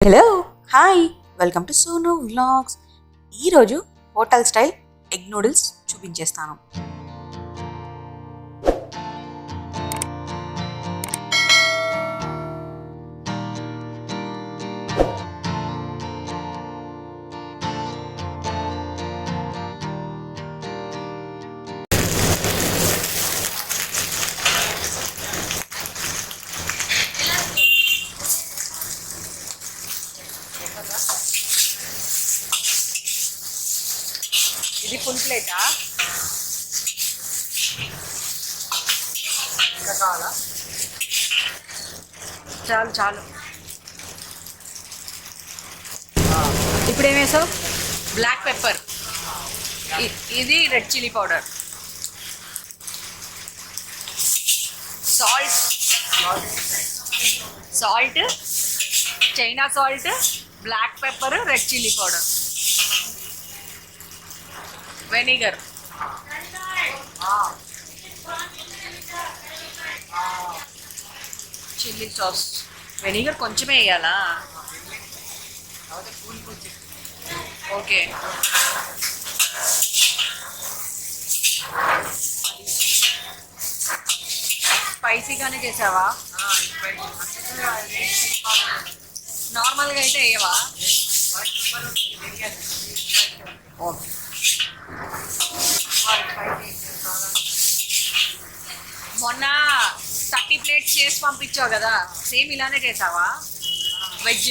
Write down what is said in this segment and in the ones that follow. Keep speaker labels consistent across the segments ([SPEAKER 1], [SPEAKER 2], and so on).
[SPEAKER 1] Hello hi welcome to Sonu vlogs. ఈరోజు hotel style egg noodles చూపించేస్తాను. ఇది ఫుల్ ప్లేటా? ఇంకా కావాలా? చాలు చాలు. ఇప్పుడు ఏం వేసావు? బ్లాక్ పెప్పర్, ఇది red chilli powder, salt, China salt, black pepper, red chilli powder, vinegar, chilli sauce. Vinegar కొంచెమే వేయాలా? ఓకే. స్పైసీగానే చేసావా? నార్మల్గా అయితే వేయవా? ఓకే. మొన్న 30 ప్లేట్స్ చేసి పంపించావు కదా, సేమ్ ఇలానే చేసావా? వెజ్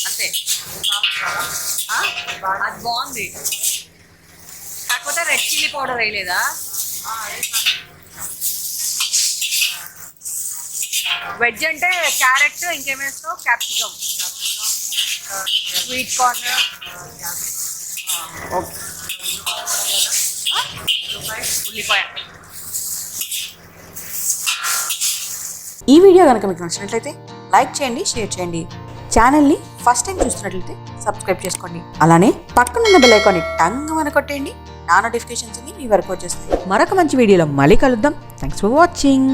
[SPEAKER 1] అంతే. అది బాగుంది, కాకపోతే రెడ్ చిల్లీ పౌడర్ వేయలేదా? వెజ్ అంటే క్యారెట్, ఇంకేమేస్తావు? Capsicum, sweet corn. ఓకే. ఉల్లిపాయ. ఈ వీడియో కనుక మీకు నచ్చినట్లయితే లైక్ చేయండి, షేర్ చేయండి. ఛానల్ని ఫస్ట్ టైం చూస్తున్నట్లయితే సబ్స్క్రైబ్ చేసుకోండి. అలానే పక్కనున్న బెల్ ఐకాన్ని టంగమని కొట్టేయండి. నా నోటిఫికేషన్స్ మీ వరకు వచ్చేస్తాయి. మరొక మంచి వీడియోలో మళ్ళీ కలుద్దాం. Thanks for watching.